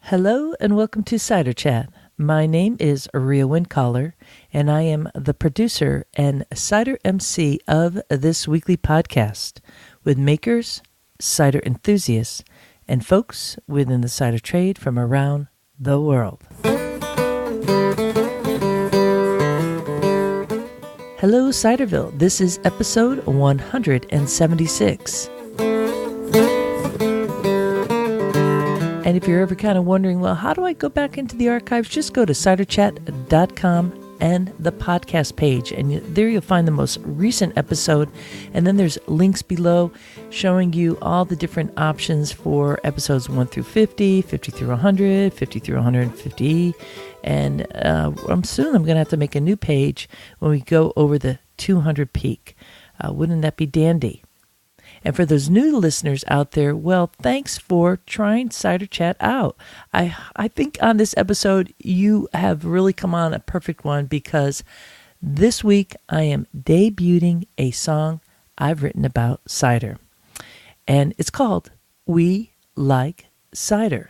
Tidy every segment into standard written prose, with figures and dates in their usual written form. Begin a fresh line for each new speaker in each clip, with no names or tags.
Hello and welcome to Cider Chat. My name is Rhea Windcaller, and I am the producer and cider MC of this weekly podcast with makers, cider enthusiasts, and folks within the cider trade from around the world. Hello, Ciderville. This is episode 176. And if you're ever kind of wondering, well, how do I go back into the archives? Just go to ciderchat.com and the podcast page. And there you'll find the most recent episode. And then there's links below showing you all the different options for episodes 1 through 50, 50 through 100, 50 through 150. And soon I'm going to have to make a new page when we go over the 200 peak. Wouldn't that be dandy? And for those new listeners out there, well, thanks for trying Cider Chat out. I think on this episode, you have really come on a perfect one because this week I am debuting a song I've written about cider. And it's called We Like Cider.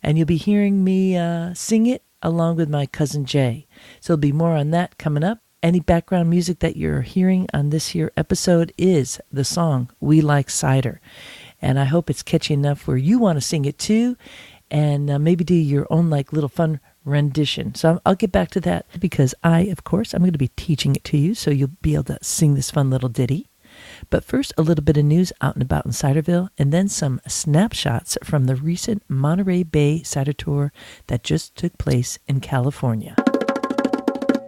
And you'll be hearing me sing it along with my cousin Jay. So there'll be more on that coming up. Any background music that you're hearing on this here episode is the song We Like Cider. And I hope it's catchy enough where you want to sing it too and maybe do your own like little fun rendition. So I'll get back to that because I'm going to be teaching it to you so you'll be able to sing this fun little ditty. But first, a little bit of news out and about in Ciderville, and then some snapshots from the recent Monterey Bay Cider Tour that just took place in California.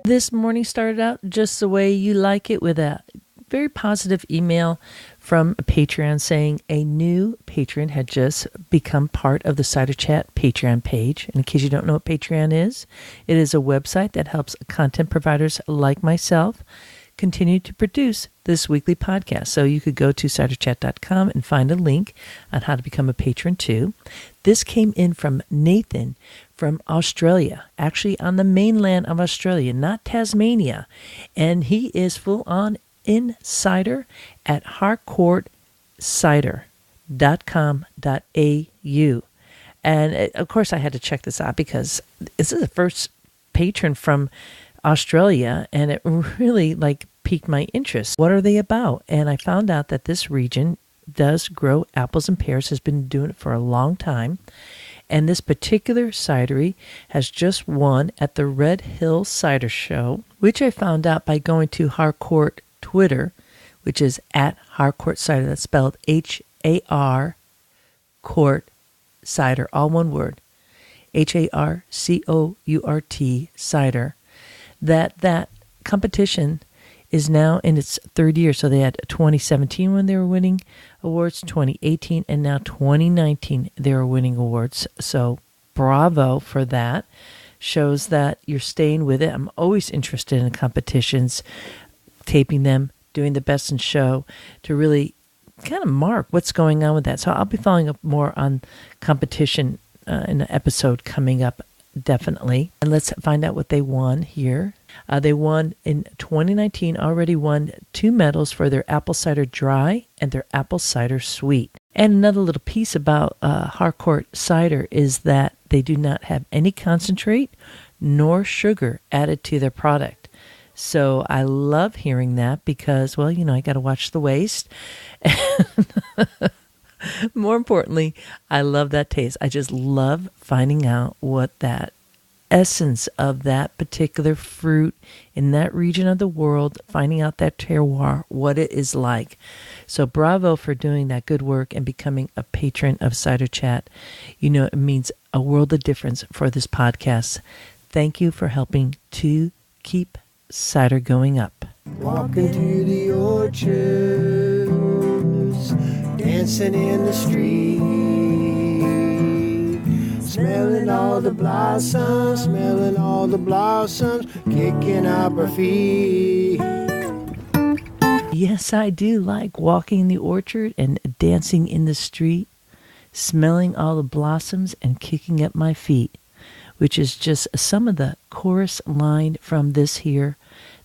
This morning started out just the way you like it with a very positive email from a Patreon saying a new patron had just become part of the Cider Chat Patreon page. And in case you don't know what Patreon is, it is a website that helps content providers like myself continue to produce this weekly podcast. So you could go to ciderchat.com and find a link on how to become a patron too. This came in from Nathan from Australia, actually on the mainland of Australia, not Tasmania. And he is full on in cider at harcourtcider.com.au. And of course I had to check this out because this is the first patron from Australia, and it really piqued my interest. What are they about? And I found out that this region does grow apples and pears, has been doing it for a long time. And this particular cidery has just won at the Red Hill Cider Show, which I found out by going to Harcourt Twitter, which is at Harcourt Cider. That's spelled H-A-R Court Cider, all one word. Harcourt Cider. That competition is now in its third year. So they had 2017 when they were winning awards, 2018, and now 2019 they were winning awards. So bravo for that. Shows that you're staying with it. I'm always interested in competitions, taping them, doing the best in show to really kind of mark what's going on with that. So I'll be following up more on competition in an episode coming up. Definitely. And let's find out what they won here. They won in 2019, already won 2 medals for their apple cider dry and their apple cider sweet. And another little piece about Harcourt cider is that they do not have any concentrate nor sugar added to their product. So I love hearing that because, well, I got to watch the waste. More importantly, I love that taste. I just love finding out what that essence of that particular fruit in that region of the world, finding out that terroir, what it is like. So bravo for doing that good work and becoming a patron of Cider Chat. It means a world of difference for this podcast. Thank you for helping to keep cider going up.
Walking through the orchards, dancing in the street, smelling all the blossoms, kicking up our feet.
Yes, I do like walking in the orchard and dancing in the street, smelling all the blossoms and kicking up my feet, which is just some of the chorus line from this here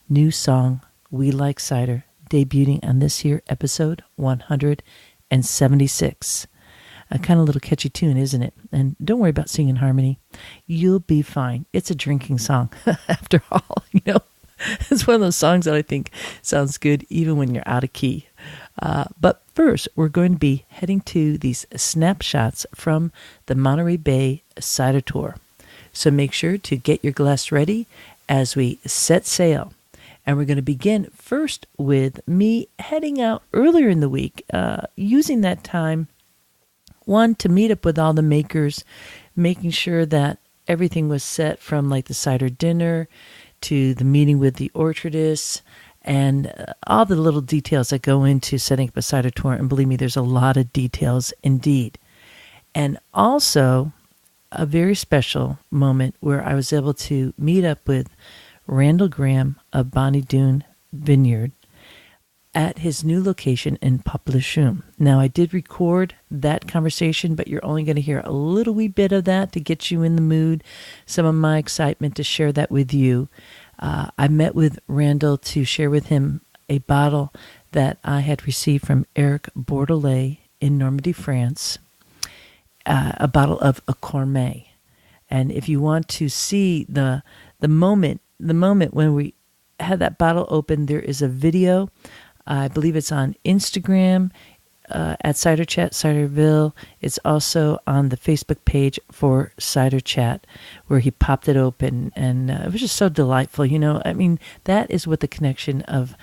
new song, We Like Cider, debuting on this here episode 176. a kind of little catchy tune, isn't it? And don't worry about singing harmony. You'll be fine. It's a drinking song, after all. It's one of those songs that I think sounds good even when you're out of key. But first, we're going to be heading to these snapshots from the Monterey Bay Cider Tour. So make sure to get your glass ready as we set sail. And we're going to begin first with me heading out earlier in the week, using that time, one, to meet up with all the makers, making sure that everything was set from like the cider dinner to the meeting with the orchardists and all the little details that go into setting up a cider tour. And believe me, there's a lot of details indeed. And also a very special moment where I was able to meet up with Randall Graham of Bonnie Doon Vineyard at his new location in Papalashum. Now, I did record that conversation, but you're only going to hear a little wee bit of that to get you in the mood, some of my excitement to share that with you. I met with Randall to share with him a bottle that I had received from Eric Bordelais in Normandy, France, a bottle of a Cormet. And if you want to see the moment when we had that bottle open, there is a video. I believe it's on Instagram at Cider Chat, Ciderville. It's also on the Facebook page for Cider Chat, where he popped it open, and it was just so delightful. That is what the connection of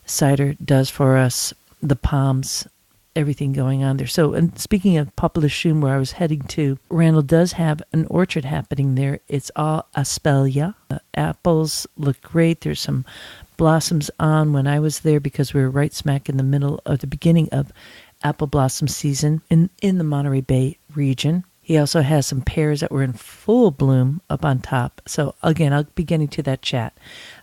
cider does for us, the palms, everything going on there. So, and speaking of Papalashum, where I was heading to, Randall does have an orchard happening there. It's all Aspelia. The apples look great. There's some blossoms on when I was there because we were right smack in the middle of the beginning of apple blossom season in the Monterey Bay region. He also has some pears that were in full bloom up on top. So again, I'll be getting to that chat.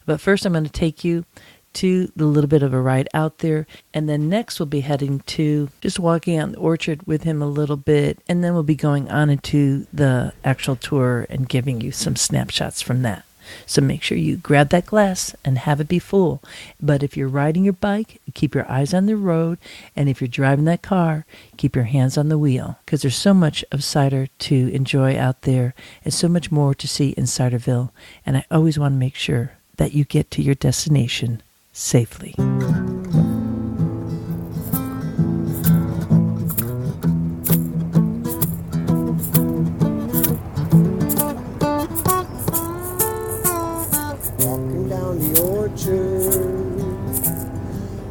But first I'm going to take you to the little bit of a ride out there. And then next we'll be heading to just walking out in the orchard with him a little bit. And then we'll be going on into the actual tour and giving you some snapshots from that. So make sure you grab that glass and have it be full. But if you're riding your bike, keep your eyes on the road. And if you're driving that car, keep your hands on the wheel. Because there's so much of cider to enjoy out there and so much more to see in Ciderville. And I always want to make sure that you get to your destination safely.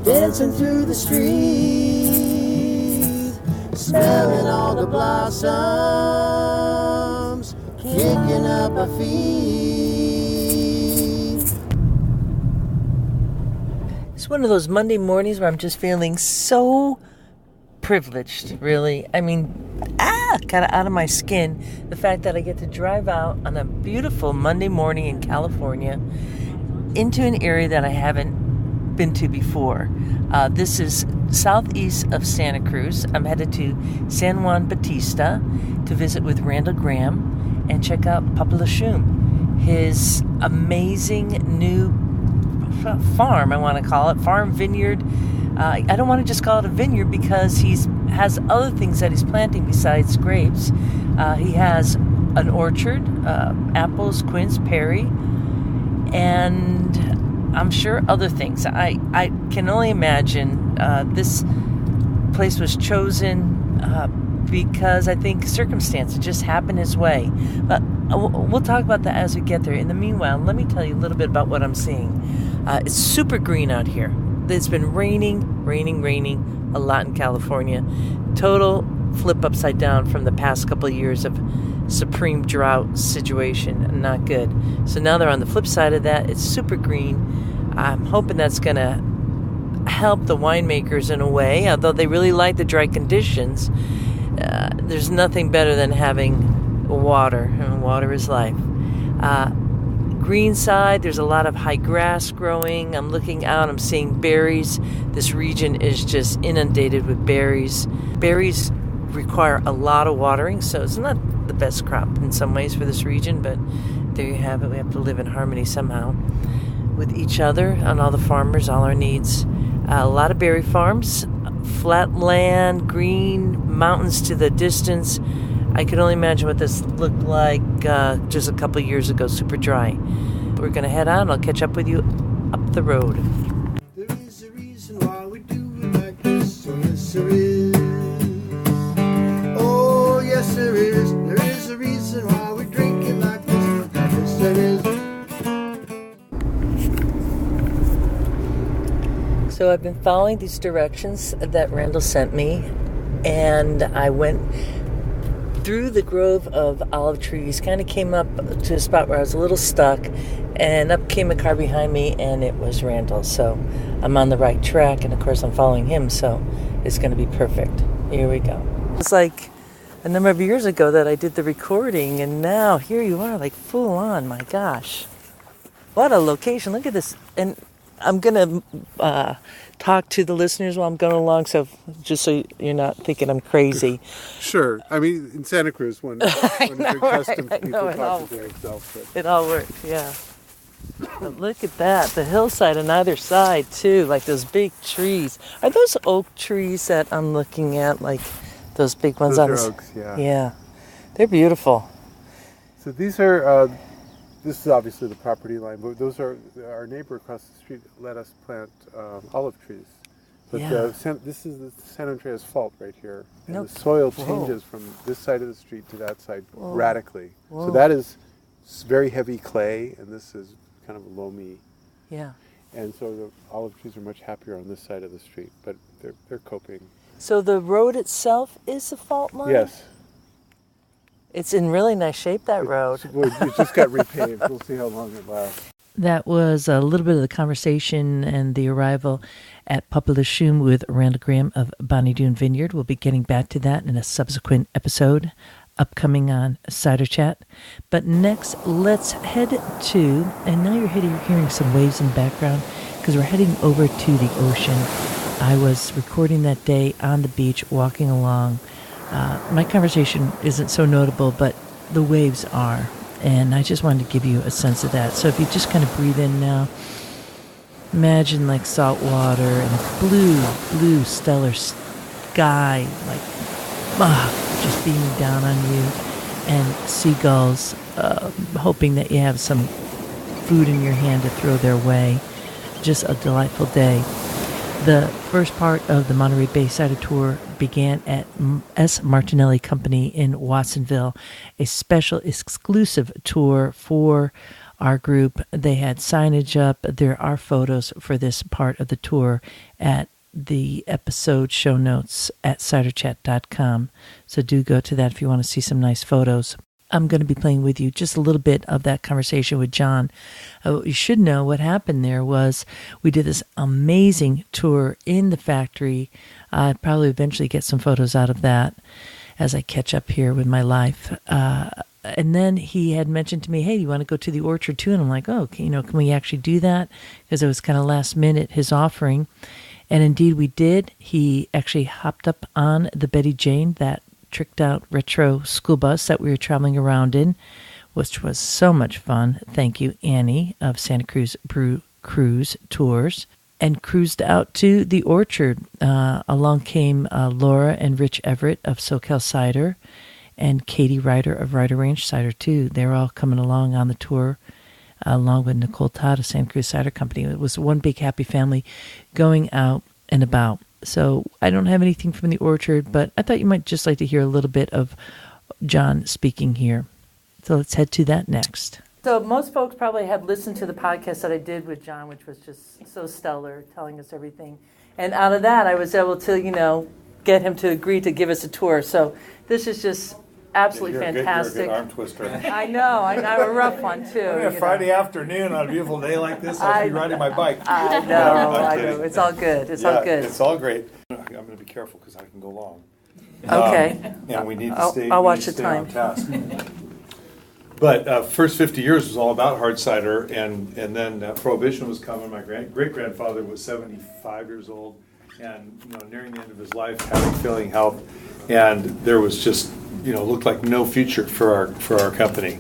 Dancing through the street, smelling all the blossoms, kicking up a feet.
It's one of those Monday mornings where I'm just feeling so privileged, really. Kind of out of my skin. The fact that I get to drive out on a beautiful Monday morning in California into an area that I haven't been to before. This is southeast of Santa Cruz. I'm headed to San Juan Bautista to visit with Randall Graham and check out Papalashum, his amazing new farm, I want to call it, farm vineyard. I don't want to just call it a vineyard because he has other things that he's planting besides grapes. He has an orchard, apples, quince, perry, and I'm sure other things. I can only imagine this place was chosen because I think circumstance, it just happened his way. But we'll talk about that as we get there. In the meanwhile, let me tell you a little bit about what I'm seeing. It's super green out here. It's been raining a lot in California. Total flip upside down from the past couple of years of supreme drought situation. Not good. So now they're on the flip side of that. It's super green. I'm hoping that's going to help the winemakers in a way, although they really like the dry conditions. There's nothing better than having water, and water is life. Green side, there's a lot of high grass growing. I'm looking out, I'm seeing berries. This region is just inundated with berries. Berries require a lot of watering, so it's not the best crop in some ways for this region, but there you have it. We have to live in harmony somehow with each other and all the farmers, all our needs. A lot of berry farms, flat land, green mountains to the distance. I could only imagine what this looked like just a couple years ago, super dry. We're going to head on. I'll catch up with you up the road.
There is a reason why we do it like this. Oh, yes, there is. Oh, yes, there is. There is a reason why we drink it like this. Yes, there is.
So I've been following these directions that Randall sent me, and I went through the grove of olive trees, kind of came up to a spot where I was a little stuck, and up came a car behind me, and it was Randall. So I'm on the right track, and of course I'm following him, so it's going to be perfect. Here we go. It's like a number of years ago that I did the recording, and now here you are, like full on. My gosh. What a location. Look at this. And I'm going to talk to the listeners while I'm going along, so just so you're not thinking I'm crazy.
Sure. I mean, in Santa Cruz, when it's accustomed to people talking to themselves.
It all works, yeah. But look at that, the hillside on either side, too, like those big trees. Are those oak trees that I'm looking at, like those big ones?
Those are oaks, yeah.
Yeah, they're beautiful.
So these are... this is obviously the property line, but those are our neighbor across the street let us plant olive trees. But
Yeah.
This is the San Andreas Fault right here. And
Nope.
the soil
Whoa.
changes from this side of the street to that side
Whoa.
radically.
Whoa.
So that is very heavy clay, and this is kind of loamy.
Yeah.
And so the olive trees are much happier on this side of the street, but they're coping.
So the road itself is the fault line?
Yes.
It's in really nice shape, that road.
It just got repaved. We'll see how long it lasts.
That was a little bit of the conversation and the arrival at Papa Lachum with Randall Graham of Bonnie Doon Vineyard. We'll be getting back to that in a subsequent episode upcoming on Cider Chat. But next, let's head to, and now you're hearing some waves in the background because we're heading over to the ocean. I was recording that day on the beach, walking along. My conversation isn't so notable, but the waves are. And I just wanted to give you a sense of that. So if you just kind of breathe in now, imagine like salt water and a blue stellar sky, like just beaming down on you, and seagulls hoping that you have some food in your hand to throw their way. Just a delightful day. The first part of the Monterey Bay Cider Tour began at S. Martinelli Company in Watsonville, a special exclusive tour for our group. They had signage up. There are photos for this part of the tour at the episode show notes at ciderchat.com. So do go to that if you want to see some nice photos. I'm going to be playing with you just a little bit of that conversation with John. You should know what happened there was we did this amazing tour in the factory. I'd probably eventually get some photos out of that as I catch up here with my life. And then he had mentioned to me, hey, you want to go to the orchard too? And I'm like, oh, can we actually do that? Because it was kind of last minute, his offering. And indeed we did. He actually hopped up on the Betty Jane, that tricked out retro school bus that we were traveling around in, which was so much fun. Thank you, Annie of Santa Cruz Cruise Tours, and cruised out to the orchard. Along came Laura and Rich Everett of Soquel Cider and Katie Ryder of Ryder Range Cider too. They were all coming along on the tour along with Nicole Todd of Santa Cruz Cider Company. It was one big happy family going out and about. So I don't have anything from the orchard, but I thought you might just like to hear a little bit of John speaking here. So let's head to that next. So most folks probably have listened to the podcast that I did with John, which was just so stellar, telling us everything. And out of that, I was able to, get him to agree to give us a tour. So this is just absolutely fantastic.
You're a good arm twister.
I know. I'm a rough one, too.
A Friday afternoon on a beautiful day like this, I'll be riding my bike.
I know. It's all good. It's all good.
It's all great. I'm going to be careful because I can go long.
Okay.
And we need to stay,
I'll watch the time.
on task. But first 50 years was all about hard cider, and then Prohibition was coming. My great-grandfather was 75 years old, and nearing the end of his life, having failing health, and there was just looked like no future for our company.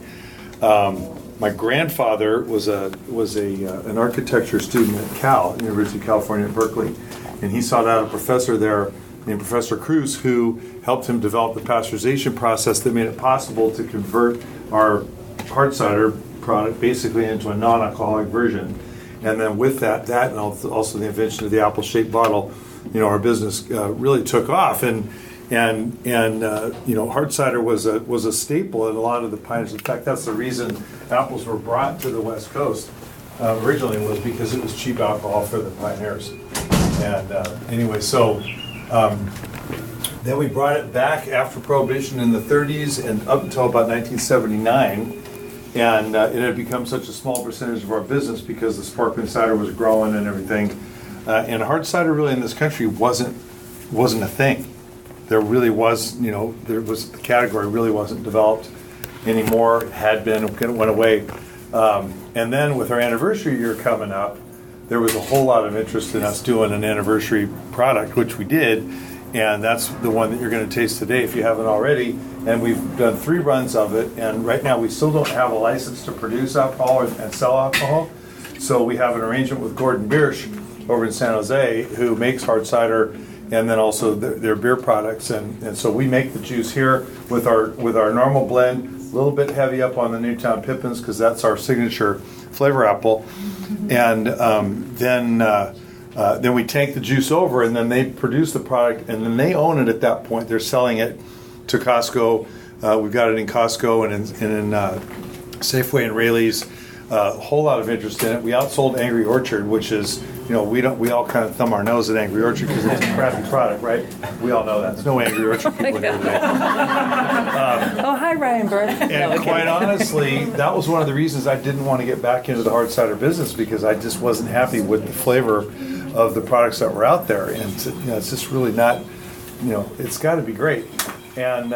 My grandfather was an architecture student at Cal, University of California at Berkeley, and he sought out a professor there named Professor Cruz, who helped him develop the pasteurization process that made it possible to convert our hard cider product basically into a non-alcoholic version. And then with that and also the invention of the apple-shaped bottle, our business really took off. And hard cider was a staple in a lot of the pioneers. In fact, that's the reason apples were brought to the West Coast originally, was because it was cheap alcohol for the pioneers. And then we brought it back after Prohibition in the 30s and up until about 1979. And it had become such a small percentage of our business because the sparkling cider was growing and everything. And hard cider really in this country wasn't a thing. There really was, the category really wasn't developed anymore. It had been, it went away. And then with our anniversary year coming up, there was a whole lot of interest in us doing an anniversary product, which we did. And that's the one that you're going to taste today if you haven't already. And we've done 3 runs of it. And right now we still don't have a license to produce alcohol and sell alcohol. So we have an arrangement with Gordon Biersch over in San Jose, who makes hard cider and then also their beer products. And so we make the juice here with our normal blend, a little bit heavy up on the Newtown Pippins because that's our signature flavor apple. And then we tank the juice over, and then they produce the product, and then they own it at that point. They're selling it to Costco. We've got it in Costco and in Safeway and Raley's. A whole lot of interest in it. We outsold Angry Orchard, which is, we all kind of thumb our nose at Angry Orchard because it's a crappy product, right? We all know that. There's no Angry Orchard people here today.
Hi, Ryan Burke.
And quite honestly, that was one of the reasons I didn't want to get back into the hard cider business, because I just wasn't happy with the flavor of the products that were out there. And it's just really not, it's got to be great. And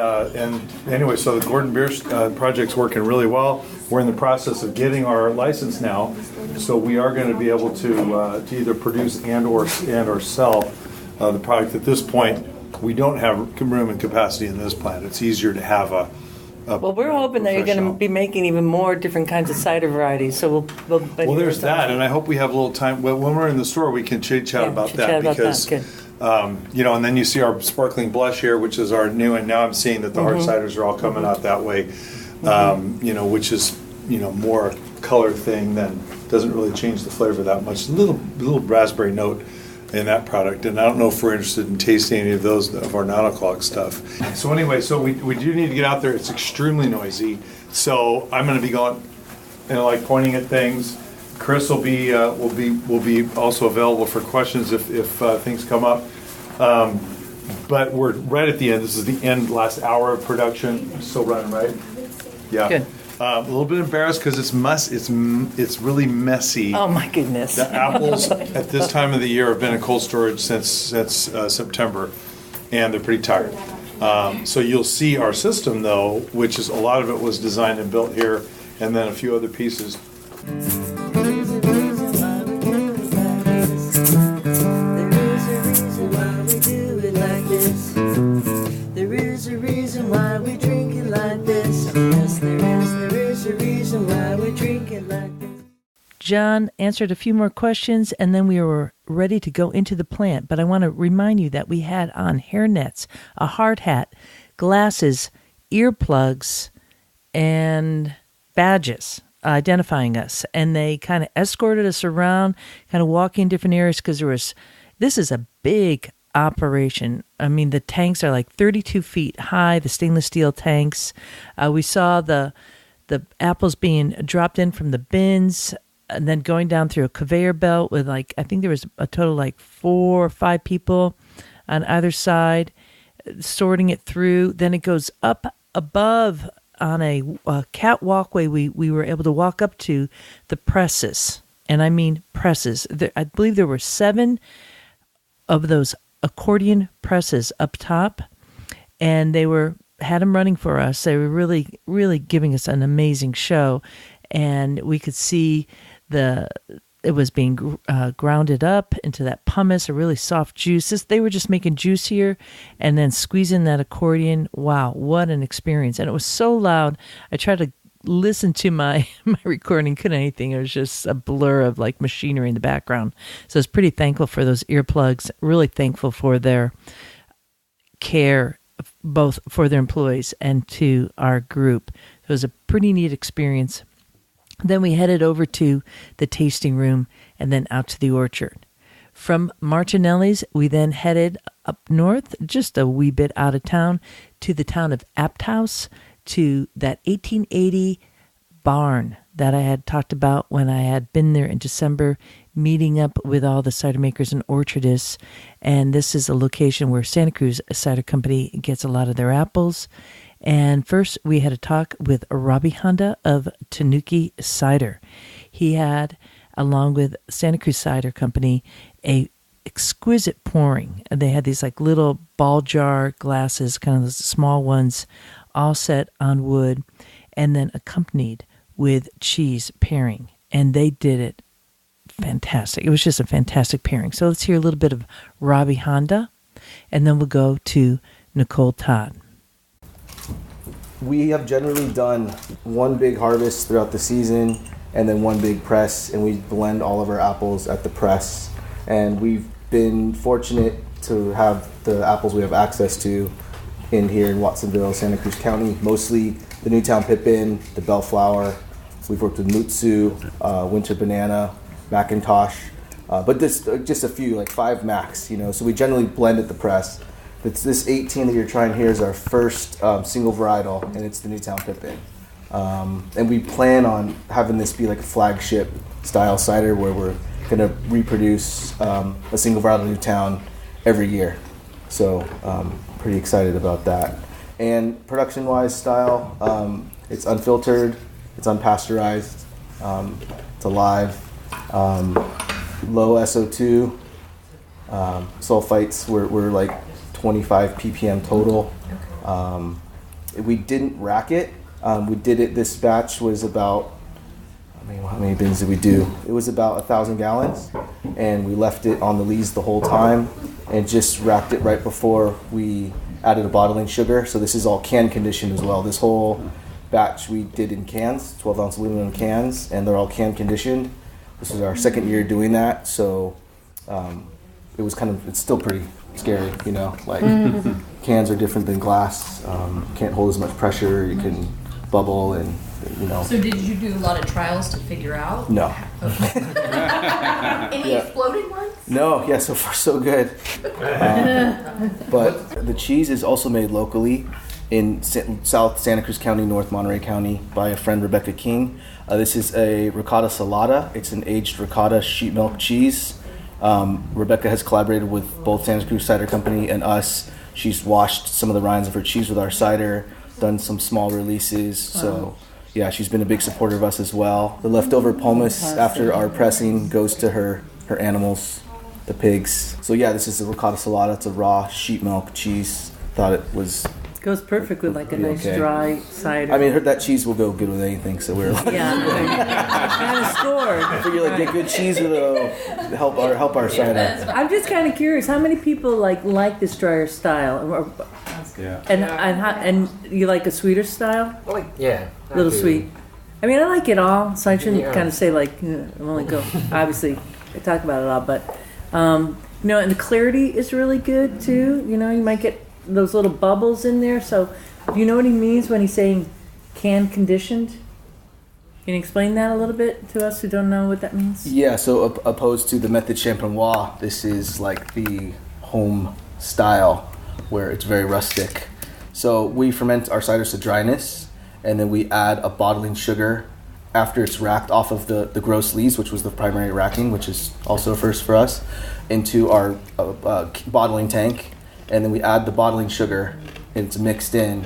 anyway, so the Gordon Biersch project's working really well. We're in the process of getting our license now, so we are going to be able to either produce and or sell the product. At this point, we don't have room and capacity in this plant. It's easier to have a
well, we're hoping that you're going to be making even more different kinds of cider varieties. So we'll
there's that, and I hope we have a little time. Well, when we're in the store, we can chit chat about that because. And then you see our sparkling blush here, which is our new, and now I'm seeing that the hard ciders are all coming out that way, which is, more color thing than, doesn't really change the flavor that much. A little raspberry note in that product, and I don't know if we're interested in tasting any of those, of our non-alcoholic stuff. So anyway, we do need to get out there. It's extremely noisy, so I'm going to be going, pointing at things. Chris will be also available for questions if things come up. But we're right at the end. This is the last hour of production. Still running, right? Yeah.
Good.
A little bit embarrassed because it's really messy.
Oh my goodness!
The apples at this time of the year have been in cold storage since September, and they're pretty tired. So you'll see our system though, which is a lot of it was designed and built here, and then a few other pieces.
There is a reason why we drink it like this. Yes, there is a reason why we drink it like this. John answered a few more questions, and then we were ready to go into the plant. But I want to remind you that we had on hairnets, a hard hat, glasses, earplugs, and badges identifying us. And they kind of escorted us around, kind of walking different areas, because this is a big operation. I mean, the tanks are like 32 feet high, the stainless steel tanks. We saw the apples being dropped in from the bins and then going down through a conveyor belt with I think there was a total 4 or 5 people on either side sorting it through. Then it goes up above on a catwalkway. We were able to walk up to the presses, and I mean presses. I believe there were 7 of those accordion presses up top, and they had them running for us. They were really, really giving us an amazing show, and we could see it was being grounded up into that pumice, a really soft juice. They were just making juice here and then squeezing that accordion. Wow, what an experience. And it was so loud. I tried to listened to my recording, couldn't anything. It was just a blur of like machinery in the background. So I was pretty thankful for those earplugs, really thankful for their care, both for their employees and to our group. It was a pretty neat experience. Then we headed over to the tasting room and then out to the orchard. From Martinelli's, we then headed up north, just a wee bit out of town, to the town of Apt House, to that 1880 barn that I had talked about when I had been there in December, meeting up with all the cider makers and orchardists. And this is a location where Santa Cruz Cider Company gets a lot of their apples. And first, we had a talk with Robby of Tanuki Cider. He had, along with Santa Cruz Cider Company, a exquisite pouring. They had these like little ball jar glasses, kind of those small ones, all set on wood, and then accompanied with cheese pairing. And they did it fantastic. It was just a fantastic pairing. So let's hear a little bit of Robby Honda, and then we'll go to Nicole Todd.
We have generally done one big harvest throughout the season and then one big press, and we blend all of our apples at the press. And we've been fortunate to have the apples we have access to in here in Watsonville, Santa Cruz County, mostly the Newtown Pippin, the Bellflower. We've worked with Mutsu, Winter Banana, Macintosh, but this just a few, like 5 max, you know. So we generally blend at the press. This 18 that you're trying here is our first single varietal, and it's the Newtown Pippin. And we plan on having this be like a flagship style cider where we're going to reproduce a single varietal Newtown every year. So pretty excited about that. And production-wise style, it's unfiltered, it's unpasteurized, it's alive, low SO2, sulfites we're like 25 ppm total. We didn't rack it. We did it, this batch was about, how many bins did we do? It was about 1,000 gallons, and we left it on the lees the whole time and just racked it right before we added a bottling sugar. So this is all can conditioned as well. This whole batch we did in cans, 12-ounce aluminum cans, and they're all can conditioned. This is our second year doing that, so it was it's still pretty scary, you know, like cans are different than glass, can't hold as much pressure, you can bubble, and you know.
So did you do a lot of trials to figure out?
No.
Okay. Any exploded ones?
No, yeah, so far so good. But the cheese is also made locally in South Santa Cruz County, North Monterey County, by a friend, Rebecca King. This is a ricotta salata. It's an aged ricotta sheet milk cheese. Rebecca has collaborated with both Santa Cruz Cider Company and us. She's washed some of the rinds of her cheese with our cider, done some small releases. So yeah, she's been a big supporter of us as well. The leftover pomace after our pressing goes to her animals, the pigs. So yeah, this is a ricotta salata. It's a raw sheet milk cheese. Thought it was...
Goes perfect with like a nice dry cider.
I mean, heard that cheese will go good with anything, so we're like...
Yeah, kind of scored.
I figure like get good cheese will help our cider.
I'm just kind of curious, how many people like this drier style?
Yeah.
And you like a sweeter style?
Yeah.
A little sweet. I mean, I like it all, so I shouldn't kind of say like, I'm only go. Obviously, I talk about it all, but you know, and the clarity is really good too. You know, you might get those little bubbles in there. So, do you know what he means when he's saying can conditioned? Can you explain that a little bit to us who don't know what that means?
Yeah, so opposed to the method champenois, this is like the home style where it's very rustic. So we ferment our ciders to dryness, and then we add a bottling sugar after it's racked off of the gross lees, which was the primary racking, which is also a first for us, into our bottling tank. And then we add the bottling sugar, and it's mixed in.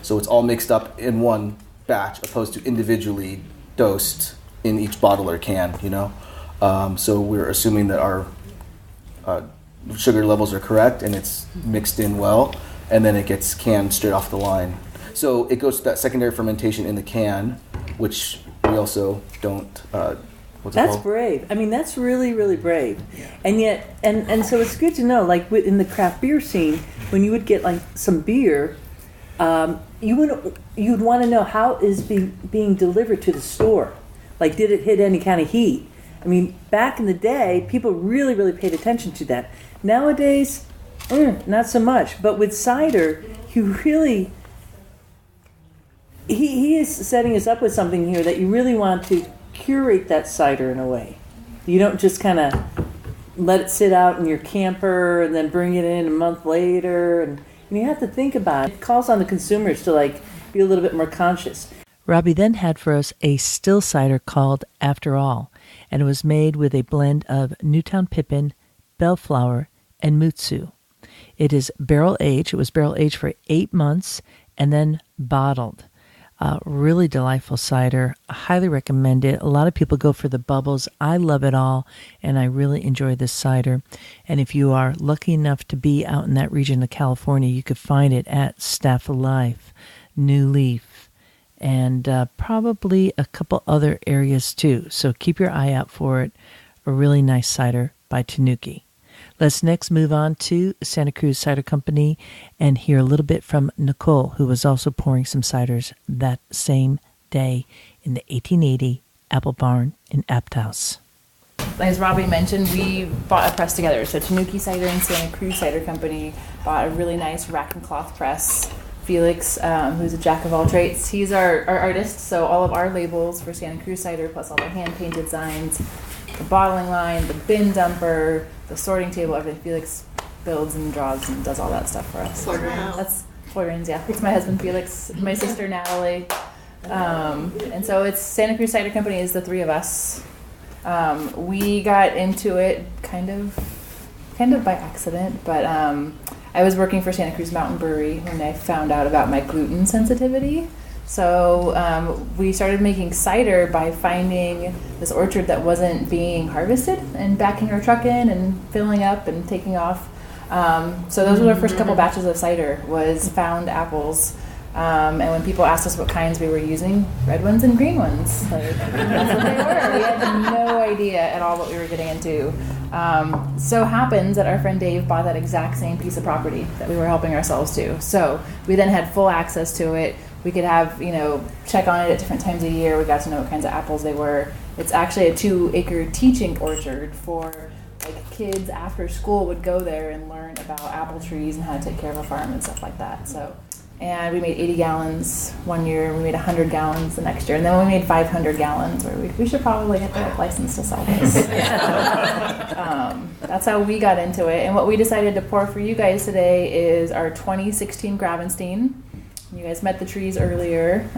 So it's all mixed up in one batch, opposed to individually dosed in each bottle or can, you know? So we're assuming that our sugar levels are correct, and it's mixed in well, and then it gets canned straight off the line. So it goes to that secondary fermentation in the can, which we also don't...
That's brave. I mean, that's really, really brave. Yeah. And yet, and so it's good to know, like in the craft beer scene, when you would get like some beer, you'd want to know how is being delivered to the store. Like, did it hit any kind of heat? I mean, back in the day, people really, really paid attention to that. Nowadays, not so much. But with cider, he is setting us up with something here that you really want to curate that cider in a way. You don't just kind of let it sit out in your camper and then bring it in a month later. And you have to think about it. It calls on the consumers to like be a little bit more conscious. Robby then had for us a still cider called After All, and it was made with a blend of Newtown Pippin, Bellflower, and Mutsu. It is barrel aged. It was barrel aged for 8 months and then bottled. Really delightful cider. I highly recommend it. A lot of people go for the bubbles. I love it all, and I really enjoy this cider. And if you are lucky enough to be out in that region of California, you could find it at Staff of Life, New Leaf, and probably a couple other areas too. So keep your eye out for it. A really nice cider by Tanuki. Let's next move on to Santa Cruz Cider Company and hear a little bit from Nicole, who was also pouring some ciders that same day in the 1880 Apple Barn in Apt House.
As Robby mentioned, we bought a press together. So Tanuki Cider and Santa Cruz Cider Company bought a really nice rack and cloth press. Felix, who's a jack of all trades, he's our artist. So all of our labels for Santa Cruz Cider, plus all the hand-painted signs, the bottling line, the bin dumper, the sorting table, everything. Felix builds and draws and does all that stuff for us. That's Florian's, yeah. It's my husband Felix, my sister Natalie. And so it's Santa Cruz Cider Company is the three of us. We got into it kind of by accident, but I was working for Santa Cruz Mountain Brewery when I found out about my gluten sensitivity. So we started making cider by finding this orchard that wasn't being harvested and backing our truck in and filling up and taking off. So those were our first couple batches of cider, was found apples. And when people asked us what kinds we were using, red ones and green ones. Like, that's what they were. We had no idea at all what we were getting into. So happens that our friend Dave bought that exact same piece of property that we were helping ourselves to. So we then had full access to it. We could have, check on it at different times of year. We got to know what kinds of apples they were. It's actually a 2-acre teaching orchard for kids after school would go there and learn about apple trees and how to take care of a farm and stuff like that. And we made 80 gallons one year, we made 100 gallons the next year, and then we made 500 gallons, where we should probably get the license to sell this. That's how we got into it. And what we decided to pour for you guys today is our 2016 Gravenstein. You guys met the trees earlier.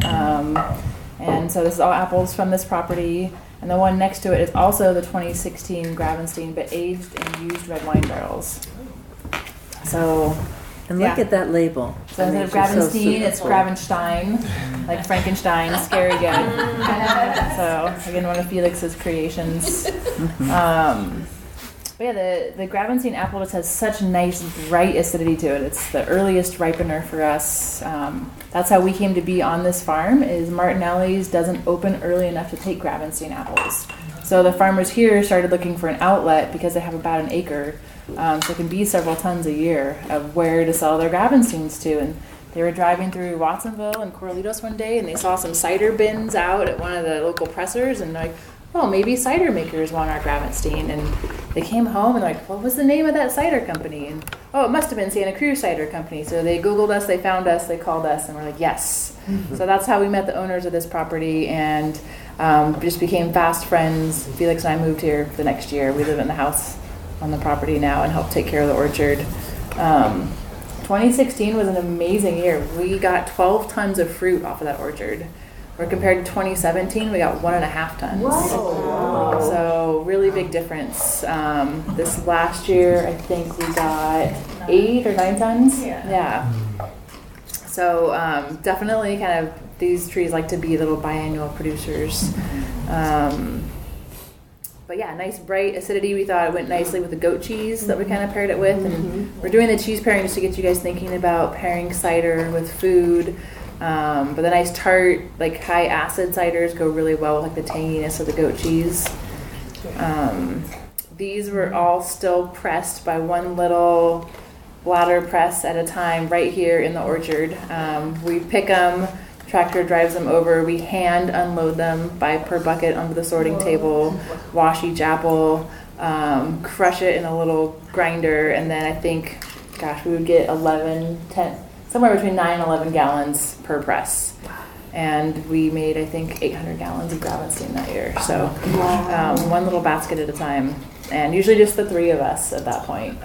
And so this is all apples from this property. And the one next to it is also the 2016 Gravenstein, but aged in used red wine barrels.
And look at that label.
So instead of Gravenstein, it's Gravenstein, like Frankenstein, scary guy. So again, one of Felix's creations. But yeah, the Gravenstein apple just has such nice, bright acidity to it. It's the earliest ripener for us. That's how we came to be on this farm, is Martinelli's doesn't open early enough to take Gravenstein apples. So the farmers here started looking for an outlet because they have about an acre. So it can be several tons a year of where to sell their Gravensteins to. And they were driving through Watsonville and Corralitos one day, and they saw some cider bins out at one of the local pressers, and they're like, oh, maybe cider makers want our Gravenstein. And they came home and they're like, what was the name of that cider company? And oh, it must have been Santa Cruz Cider Company. So they Googled us, they found us, they called us, and we're like, yes. Mm-hmm. So that's how we met the owners of this property, and just became fast friends. Felix and I moved here the next year. We live in the house on the property now and help take care of the orchard. 2016 was an amazing year. We got 12 tons of fruit off of that orchard. Where compared to 2017, we got 1.5 tons. Whoa. So really big difference. This last year, I think we got 8 or 9 tons. Yeah. So definitely kind of these trees like to be little biannual producers. But yeah, nice bright acidity. We thought it went nicely with the goat cheese that we kind of paired it with. And we're doing the cheese pairing just to get you guys thinking about pairing cider with food. But the nice tart, like high acid ciders go really well with like the tanginess of the goat cheese. These were all still pressed by one little bladder press at a time right here in the orchard. We pick them, tractor drives them over, we hand unload them per bucket onto the sorting table, wash each apple, crush it in a little grinder, and then I think, we would get 10, somewhere between 9 and 11 gallons per press. And we made, I think, 800 gallons of Gravenstein that year. So one little basket at a time. And usually just the three of us at that point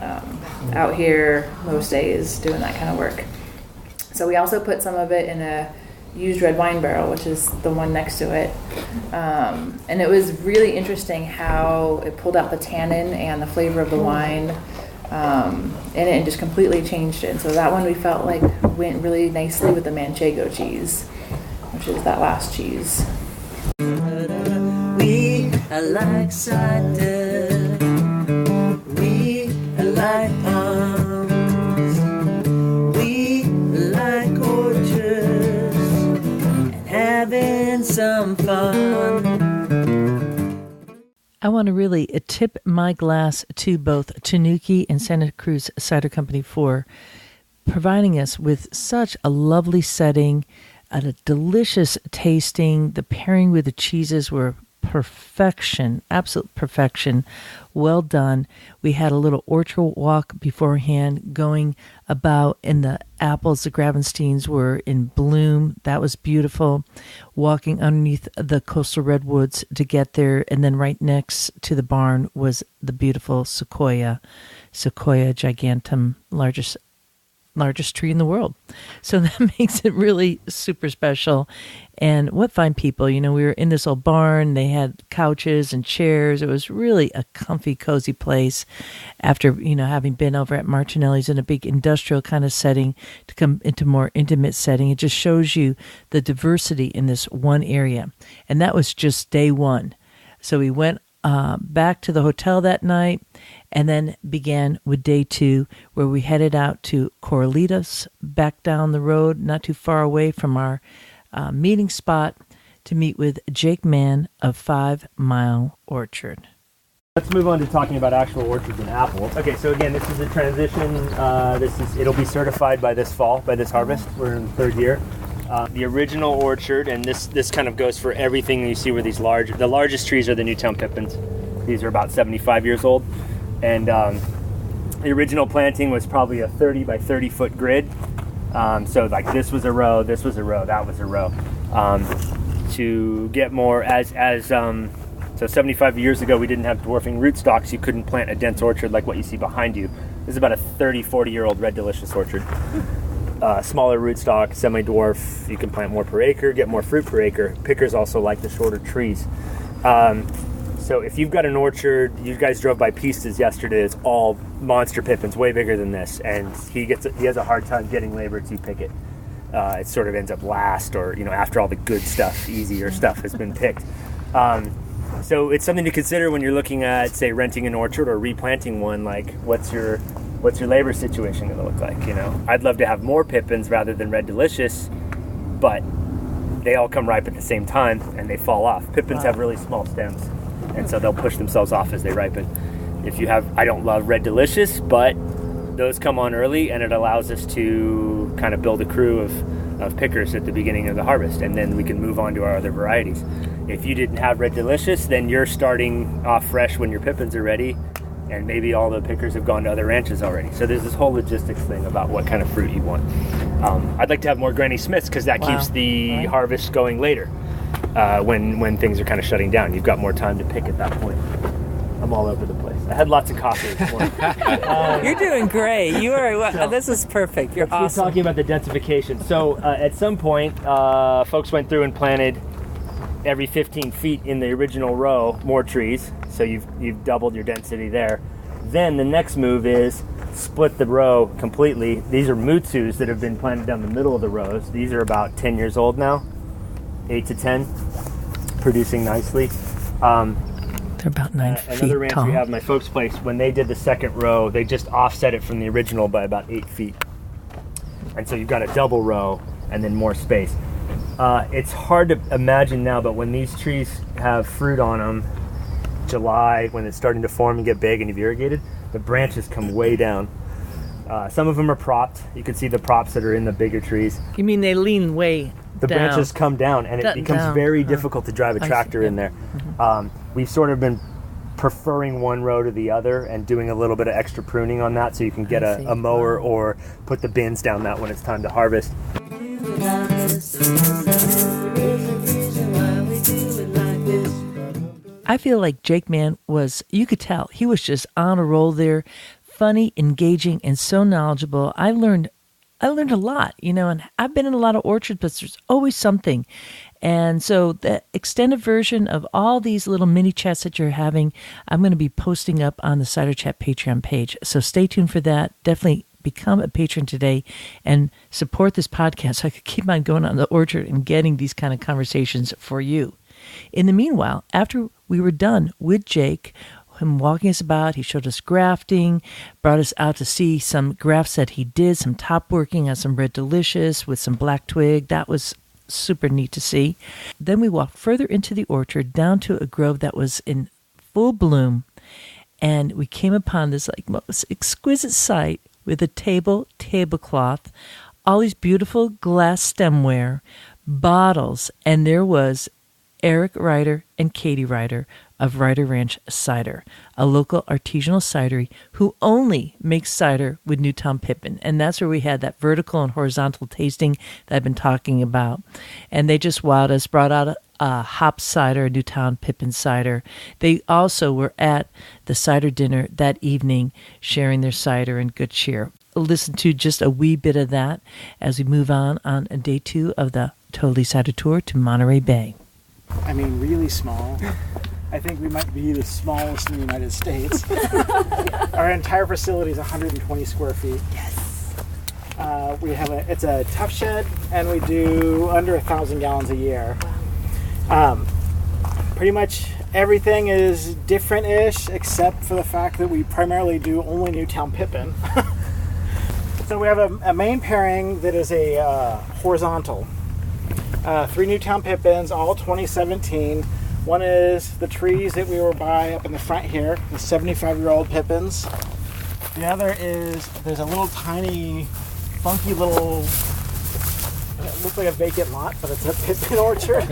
out here most days doing that kind of work. So we also put some of it in a used red wine barrel, which is the one next to it. And it was really interesting how it pulled out the tannin and the flavor of the wine in it and just completely changed it. And so that one we felt like went really nicely with the Manchego cheese, which is that last cheese.
We like cider. We like palms. We like orchards and having some fun. I want to really tip my glass to both Tanuki and Santa Cruz Cider Company for providing us with such a lovely setting, a delicious tasting. The pairing with the cheeses were perfection, absolute perfection. Well done. We had a little orchard walk beforehand going about, and the apples, the Gravensteins were in bloom. That was beautiful. Walking underneath the coastal redwoods to get there, and then right next to the barn was the beautiful Sequoia gigantum, largest tree in the world. So that makes it really super special. And what fine people. We were in this old barn. They had couches and chairs. It was really a comfy, cozy place after, having been over at Martinelli's in a big industrial kind of setting to come into more intimate setting. It just shows you the diversity in this one area. And that was just day one. So we went back to the hotel that night and then began with day two, where we headed out to Corralitos, back down the road, not too far away from our meeting spot, to meet with Jake Mann of 5 Mile Orchard.
Let's move on to talking about actual orchards and apples. Okay, so again, this is a transition. It'll be certified by this fall, by this harvest. We're in the third year. The original orchard, and this kind of goes for everything you see where the largest trees are the Newtown Pippins. These are about 75 years old. And the original planting was probably a 30 by 30 foot grid. So like this was a row, that was a row. To get more, so 75 years ago we didn't have dwarfing rootstocks. You couldn't plant a dense orchard like what you see behind you. This is about a 40 year old Red Delicious orchard. Smaller rootstock, semi-dwarf, you can plant more per acre, get more fruit per acre. Pickers also like the shorter trees. So if you've got an orchard, you guys drove by Pistas yesterday, it's all monster pippins, way bigger than this, and he has a hard time getting labor to pick it. It sort of ends up last, or after all the good stuff, easier stuff has been picked. So it's something to consider when you're looking at, say, renting an orchard or replanting one. Like, what's your labor situation going to look like? I'd love to have more pippins rather than Red Delicious, but they all come ripe at the same time and they fall off. Pippins have really small stems, and so they'll push themselves off as they ripen. I don't love Red Delicious, but those come on early, and it allows us to kind of build a crew of pickers at the beginning of the harvest, and then we can move on to our other varieties. If you didn't have Red Delicious, then you're starting off fresh when your pippins are ready, and maybe all the pickers have gone to other ranches already. So there's this whole logistics thing about what kind of fruit you want. I'd like to have more Granny Smiths, because that keeps the harvest going later. When things are kind of shutting down, you've got more time to pick at that point. I'm all over the place. I had lots of coffee this morning.
You're doing great. You are. This is perfect. You're awesome.
We're talking about the densification. So at some point, folks went through and planted every 15 feet in the original row more trees. So you've doubled your density there. Then the next move is split the row completely. These are mutsus that have been planted down the middle of the rows. These are about 10 years old now, 8 to 10, producing nicely.
They're about 9 feet
Another ranch
tall.
we have, my folks' place, when they did the second row, they just offset it from the original by about 8 feet. And so you've got a double row and then more space. It's hard to imagine now, but when these trees have fruit on them, July, when it's starting to form and get big and you've irrigated, the branches come way down. Some of them are propped. You can see the props that are in the bigger trees.
You mean they lean way
The
down.
branches come down, and it becomes very difficult to drive a tractor in there. We've sort of been preferring one row to the other and doing a little bit of extra pruning on that so you can get a mower or put the bins down that when it's time to harvest.
I feel like Jake Mann was, you could tell, he was just on a roll there, funny, engaging, and so knowledgeable. I learned a lot, and I've been in a lot of orchards, but there's always something. And so the extended version of all these little mini chats that you're having, I'm going to be posting up on the Cider Chat Patreon page. So stay tuned for that. Definitely become a patron today and support this podcast so I could keep on going on the orchard and getting these kind of conversations for you. In the meanwhile, after we were done with Jake, him walking us about, he showed us grafting, brought us out to see some grafts that he did, some top working on some Red Delicious with some black twig. That was super neat to see. Then we walked further into the orchard down to a grove that was in full bloom, and we came upon this most exquisite sight with a tablecloth, all these beautiful glass stemware, bottles, and there was Eric Ryder and Katie Ryder of Ryder Ranch Cider, a local artisanal cidery who only makes cider with Newtown Pippin. And that's where we had that vertical and horizontal tasting that I've been talking about. And they just wowed us, brought out a hop cider, Newtown Pippin cider. They also were at the cider dinner that evening, sharing their cider and good cheer. Listen to just a wee bit of that as we move on day 2 of the Totally Cider Tour to Monterey Bay.
I mean, really small. I think we might be the smallest in the United States. Our entire facility is 120 square feet. Yes. It's a tough shed, and we do under 1,000 gallons a year. Pretty much everything is different-ish, except for the fact that we primarily do only Newtown Pippin. So we have a main pairing that is a horizontal. 3 Newtown Pippins, all 2017. One is the trees that we were by up in the front here, the 75-year-old Pippins. The other is, there's a little tiny, funky little, it looks like a vacant lot, but it's a Pippin orchard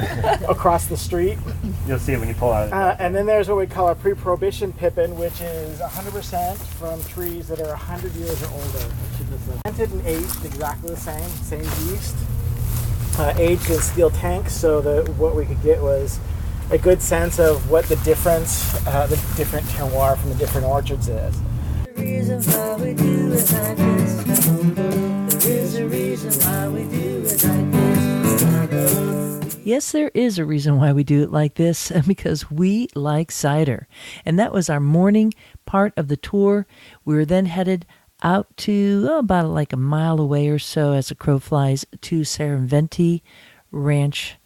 across the street.
You'll see it when you pull out.
And then there's what we call a pre-prohibition Pippin, which is 100% from trees that are 100 years or older. Planted and aged exactly the same yeast. Aged in steel tanks, so that what we could get was a good sense of what the difference, the different terroir from the different orchards is.
Yes, there is a reason why we do it like this, because we like cider. And that was our morning part of the tour. We were then headed out to about a mile away or so as the crow flies to Serventi Ranch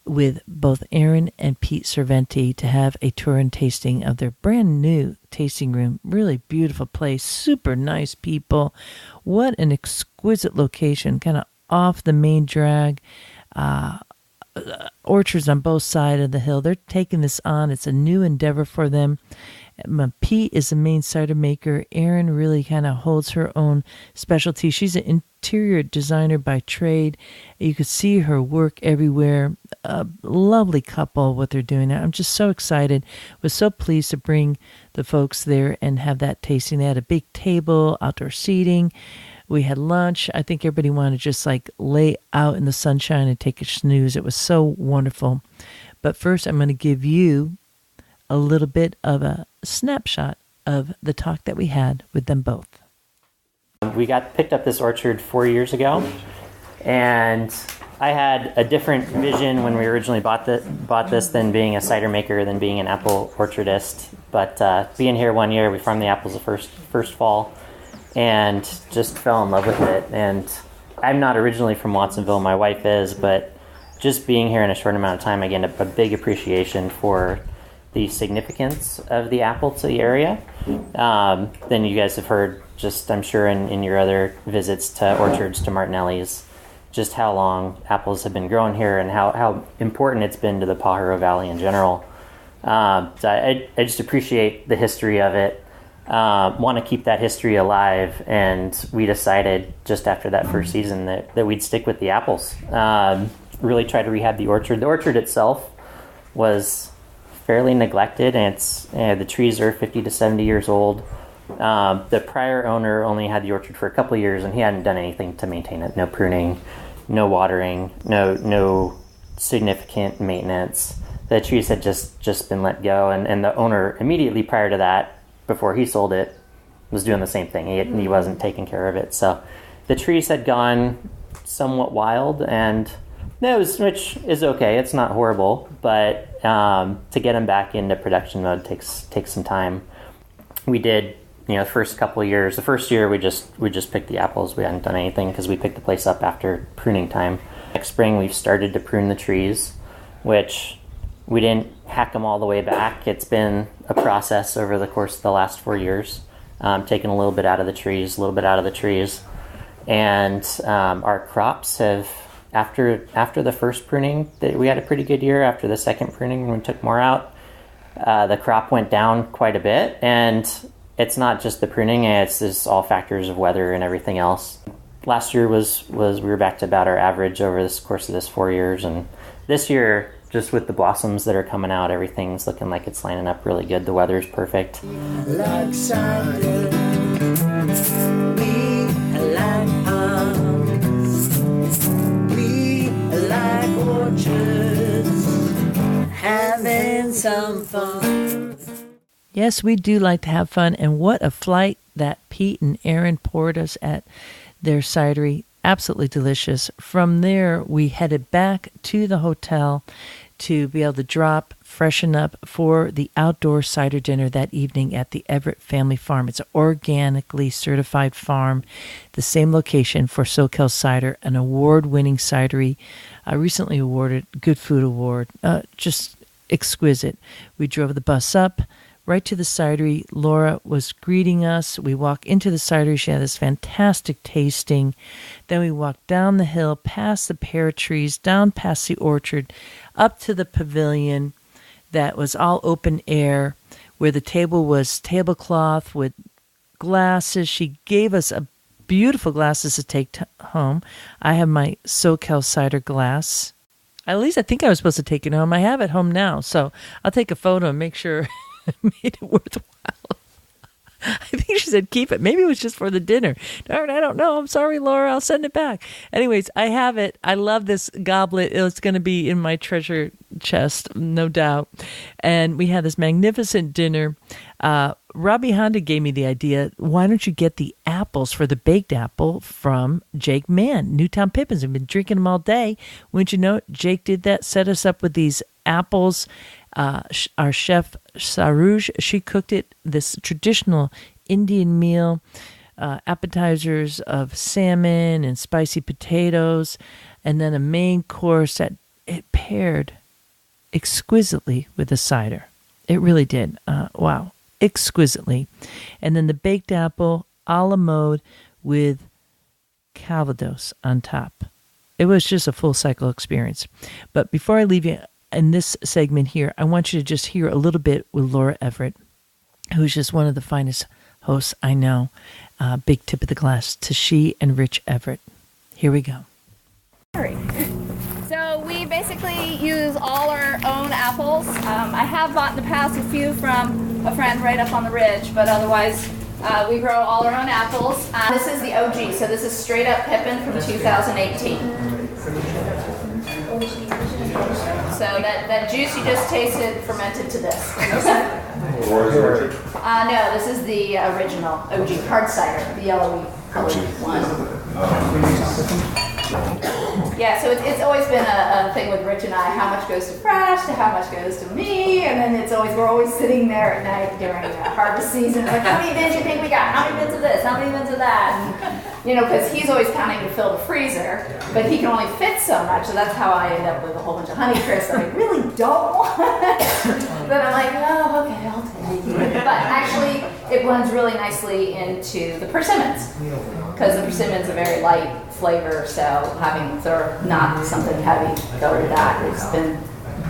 with both Aaron and Pete Serventi to have a tour and tasting of their brand new tasting room. Really beautiful place, super nice people. What an exquisite location, kind of off the main drag. Orchards on both sides of the hill. They're taking this on. It's a new endeavor for them. Pete is the main cider maker. Erin really kind of holds her own specialty. She's an interior designer by trade. You could see her work everywhere. A lovely couple, what they're doing. I'm just so excited. Was so pleased to bring the folks there and have that tasting. They had a big table, outdoor seating. We had lunch. I think everybody wanted to just lay out in the sunshine and take a snooze. It was so wonderful. But first, I'm going to give you a little bit of a snapshot of the talk that we had with them both.
We picked up this orchard 4 years ago, and I had a different vision when we originally bought this than being a cider maker, than being an apple orchardist. But being here 1 year, we farmed the apples the first fall, and just fell in love with it. And I'm not originally from Watsonville, my wife is, but just being here in a short amount of time, I get a big appreciation for the significance of the apple to the area. Then you guys have heard, just I'm sure in your other visits to orchards, to Martinelli's, just how long apples have been grown here and how important it's been to the Pajaro Valley in general. So I just appreciate the history of it. want to keep that history alive, and we decided just after that first season that we'd stick with the apples. Really try to rehab the orchard. The orchard itself was fairly neglected, and the trees are 50 to 70 years old. The prior owner only had the orchard for a couple of years, and he hadn't done anything to maintain it. No pruning, no watering, no significant maintenance. The trees had just been let go, and the owner immediately prior to that, before he sold it, was doing the same thing. He wasn't taking care of it. So the trees had gone somewhat wild, and which is okay. It's not horrible, but to get them back into production mode takes some time. We did, the first couple of years. The first year we just picked the apples. We hadn't done anything because we picked the place up after pruning time. Next spring we've started to prune the trees, which we didn't hack them all the way back. It's been a process over the course of the last 4 years, taking a little bit out of the trees, and our crops have, after the first pruning, we had a pretty good year. After the second pruning, when we took more out, the crop went down quite a bit, and it's not just the pruning; it's all factors of weather and everything else. Last year was we were back to about our average over this course of this 4 years, and this year, just with the blossoms that are coming out, everything's looking like it's lining up really good. The weather's perfect.
Like cider, we like arms, we like orchards, having some fun.
Yes, we do like to have fun, and what a flight that Pete and Aaron poured us at their cidery. Absolutely delicious. From there, we headed back to the hotel to be able to freshen up for the outdoor cider dinner that evening at the Everett Family Farm. It's an organically certified farm, the same location for Soquel Cider, an award-winning cidery, recently awarded Good Food Award. Just exquisite. We drove the bus up right to the cidery. Laura was greeting us. We walk into the cidery. She had this fantastic tasting. Then we walked down the hill, past the pear trees, down past the orchard, up to the pavilion that was all open air, where the table was tablecloth with glasses. She gave us a beautiful glasses to take home. I have my Soquel cider glass. At least I think I was supposed to take it home. I have it home now, so I'll take a photo and make sure I made it worthwhile. I think she said keep it. Maybe it was just for the dinner. Darn, I don't know. I'm sorry, Laura. I'll send it back. Anyways, I have it. I love this goblet. It's going to be in my treasure chest, no doubt. And we had this magnificent dinner. Robby Honda gave me the idea, why don't you get the apples for the baked apple from Jake Mann, Newtown Pippins. We've been drinking them all day. Wouldn't you know it? Jake did that, set us up with these apples. Our chef, Sarouj, she cooked it, this traditional Indian meal, appetizers of salmon and spicy potatoes, and then a main course that it paired exquisitely with the cider. It really did. Wow. Exquisitely. And then the baked apple a la mode with Calvados on top. It was just a full cycle experience. But before I leave you in this segment here, I want you to just hear a little bit with Laura Everett, who's just one of the finest hosts I know. Big tip of the glass to she and Rich Everett. Here we go.
So we basically use all our own apples. I have bought in the past a few from a friend right up on the ridge, but otherwise we grow all our own apples. This is the OG, so this is straight up Pippin from 2018. So that juice you just tasted fermented to this. No, this is the original OG hard cider, the yellowy colored one. Yeah, so it's always been a thing with Rich and I, how much goes to fresh, to how much goes to me, and then we're always sitting there at night during harvest season, like, how many bins do you think we got? How many bins of this? How many bins of that? And, because he's always counting to fill the freezer, but he can only fit so much, so that's how I end up with a whole bunch of Honeycrisp that I really don't want. But I'm like, oh, okay, I'll take it. But actually, it blends really nicely into the persimmons, because the persimmon's a very light flavor, so having sort of not something heavy go with that has been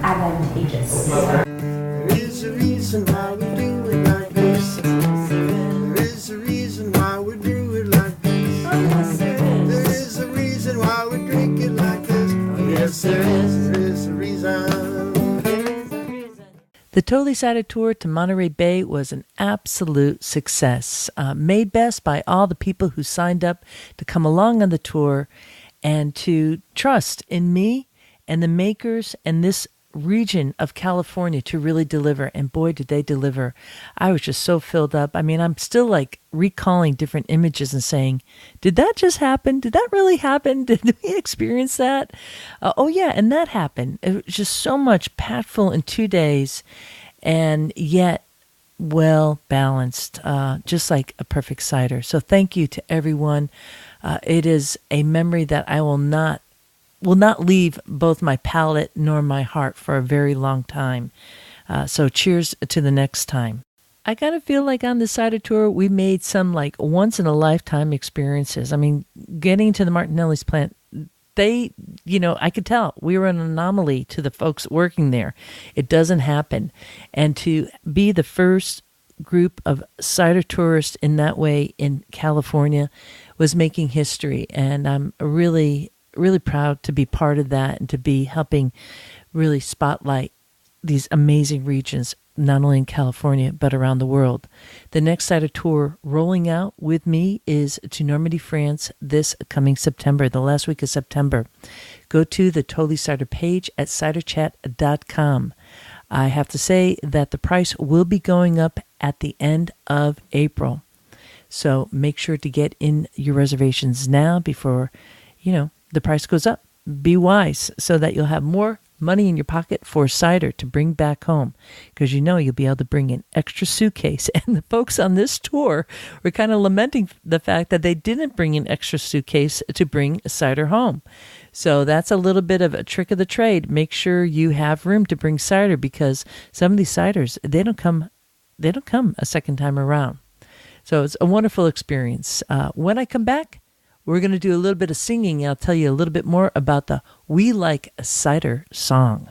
advantageous.
There is a reason why we do it like this.
The Totally Cider Tour to Monterey Bay was an absolute success, made best by all the people who signed up to come along on the tour and to trust in me and the makers and this region of California to really deliver. And boy, did they deliver. I was just so filled up. I mean, I'm still like recalling different images and saying, did that just happen? Did that really happen? Did we experience that? Oh yeah, and that happened. It was just so much packful in 2 days, and yet well balanced, just like a perfect cider. So thank you to everyone. It is a memory that I will not leave both my palate nor my heart for a very long time. So cheers to the next time. I kind of feel like on the Cider Tour, we made some like once-in-a-lifetime experiences. I mean, getting to the Martinelli's plant, they, I could tell we were an anomaly to the folks working there. It doesn't happen. And to be the first group of cider tourists in that way in California was making history. And I'm really proud to be part of that and to be helping really spotlight these amazing regions, not only in California, but around the world. The next Cider Tour rolling out with me is to Normandy, France this coming September, the last week of September. Go to the Totally Cider page at ciderchat.com. I have to say that the price will be going up at the end of April. So make sure to get in your reservations now before, the price goes up. Be wise so that you'll have more money in your pocket for cider to bring back home, because you'll be able to bring an extra suitcase. And the folks on this tour were kind of lamenting the fact that they didn't bring an extra suitcase to bring cider home. So that's a little bit of a trick of the trade. Make sure you have room to bring cider, because some of these ciders, they don't come a second time around. So it's a wonderful experience. When I come back, we're going to do a little bit of singing. I'll tell you a little bit more about the We Like Cider song.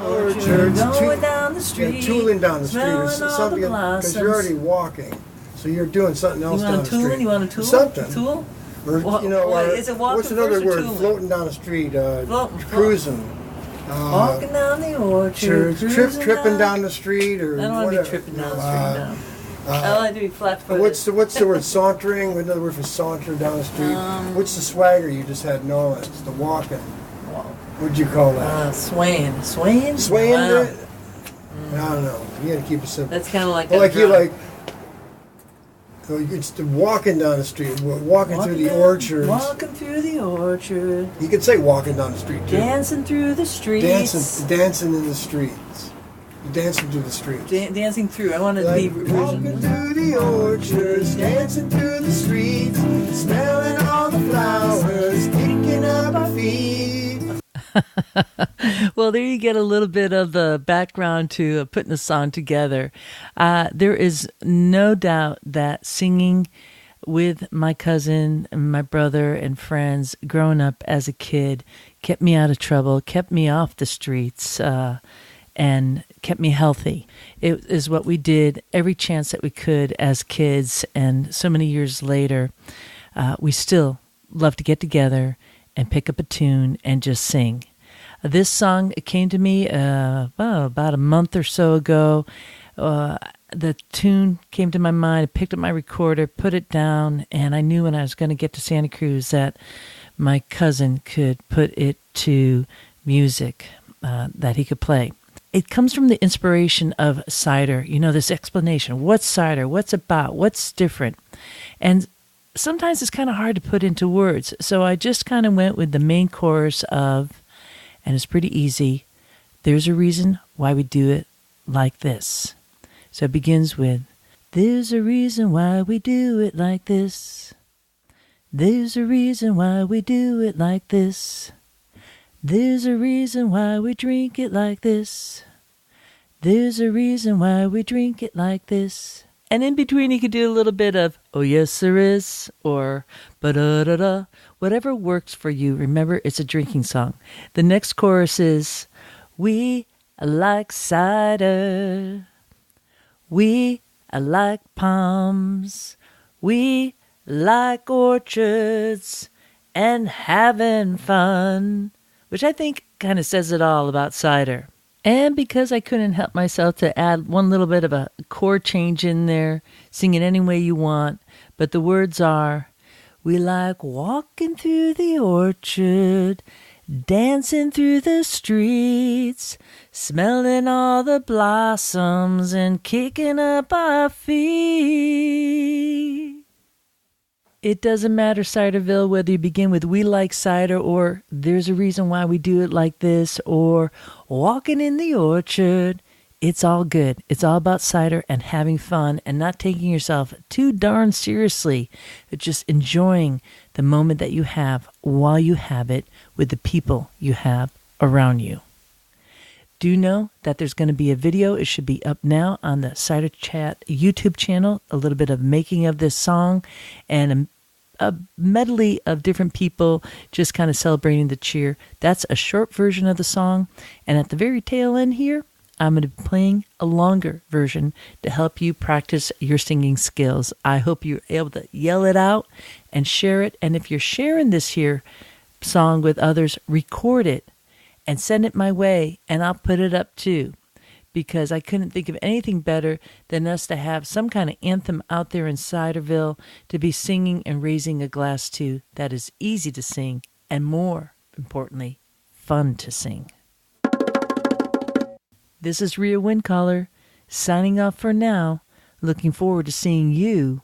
Orchard,
going down the street,
tooling down the street, or
smelling all
something,
the
because you're already walking, so you're doing something else down the street.
You want a tool?
Something.
Tool?
Or,
Is it walking
what's another
first or
word?
tooling?
Floating down the street,
Cruising. Walking down the orchard,
tripping down the street, or
I don't want to be tripping down the street now. I like to be flat-footed.
What's the word? Sauntering. Another word for saunter down the street. What's the swagger you just had? No, it's the walking. What'd you call that?
Swaying.
Swaying.
Wow.
I don't know. You got to keep it simple.
That's kind of like
it's the walking down the street. Walking through the orchard.
Walking through the orchard.
You could say walking down the street too.
Dancing through the streets.
Dancing in the streets. Dancing through the streets.
Dancing through. I want it to be
walking through the orchards, dancing through the streets, smelling all the flowers, kicking up our feet.
Well, there you get a little bit of the background to putting a song together. There is no doubt that singing with my cousin and my brother and friends growing up as a kid kept me out of trouble, kept me off the streets, and kept me healthy. It is what we did every chance that we could as kids, and so many years later, we still love to get together and pick up a tune and just sing. This song came to me about a month or so ago. The tune came to my mind. I picked up my recorder, put it down, and I knew when I was going to get to Santa Cruz that my cousin could put it to music that he could play. It comes from the inspiration of cider, this explanation. What's cider? What's about? What's different? And sometimes it's kind of hard to put into words. So I just kind of went with the main chorus of, and it's pretty easy, there's a reason why we do it like this. So it begins with, there's a reason why we do it like this. There's a reason why we do it like this. There's a reason why we drink it like this. There's a reason why we drink it like this. And in between you could do a little bit of, oh yes there is, or ba-da-da-da, whatever works for you. Remember, it's a drinking song. The next chorus is, we like cider. We like palms. We like orchards and having fun. Which I think kind of says it all about cider. And because I couldn't help myself to add one little bit of a chord change in there, sing it any way you want, but the words are, we like walking through the orchard, dancing through the streets, smelling all the blossoms and kicking up our feet. It doesn't matter, Ciderville, whether you begin with we like cider or there's a reason why we do it like this or walking in the orchard. It's all good. It's all about cider and having fun and not taking yourself too darn seriously, but just enjoying the moment that you have while you have it with the people you have around you. Do know that there's going to be a video. It should be up now on the Cider Chat YouTube channel, a little bit of making of this song and a medley of different people just kind of celebrating the cheer. That's a short version of the song. And at the very tail end here, I'm going to be playing a longer version to help you practice your singing skills. I hope you're able to yell it out and share it. And if you're sharing this here song with others, record it and send it my way, and I'll put it up too. Because I couldn't think of anything better than us to have some kind of anthem out there in Ciderville to be singing and raising a glass to that is easy to sing and, more importantly, fun to sing. This is Rhea Windcaller signing off for now. Looking forward to seeing you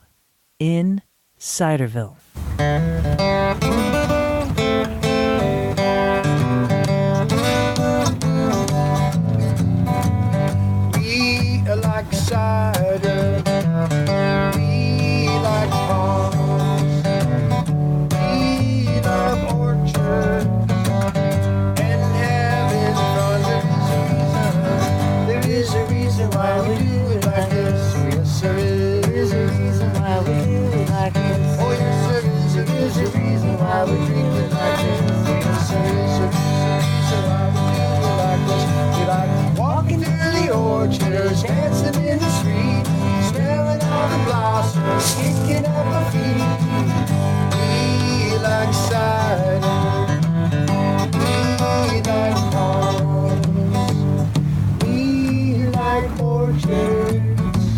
in Ciderville.
Like cider, we like palms, we love orchards, and having fun. There is a reason why we do it like this. Yes, there is a reason why we do it like this. Oh, yes, there is a reason why we drink it like this. Yes, there is a reason why we do it like this. We like walking through the orchards, dancing in the street, smelling all the blossoms, kicking up our feet. We like cider, we like palms, we like orchards,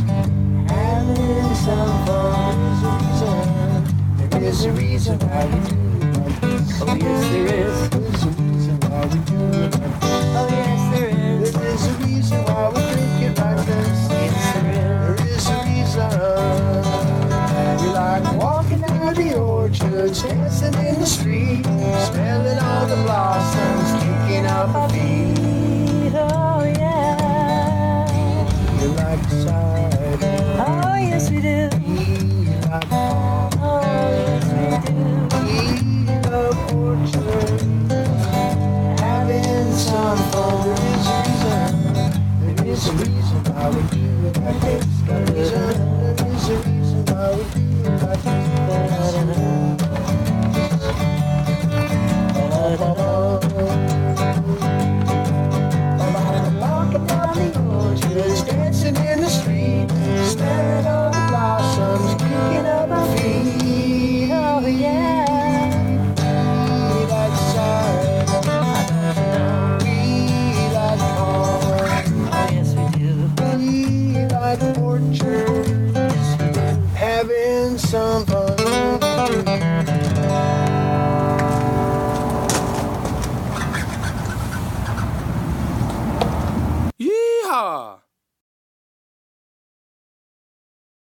having some fun. There is a reason why we do it like this. Oh yes, there is. There's a reason why we do it like this. Oh yes, there is. There is a reason why we drink it like this. Yes, there is a reason. We like walking through the orchards, dancing in the street, smelling all the blossoms, kicking up our feet. Oh yeah. We like cider. Oh yes, we do. We like palms. Oh yes, we do. We love orchards, having some fun. There is a reason why we do it like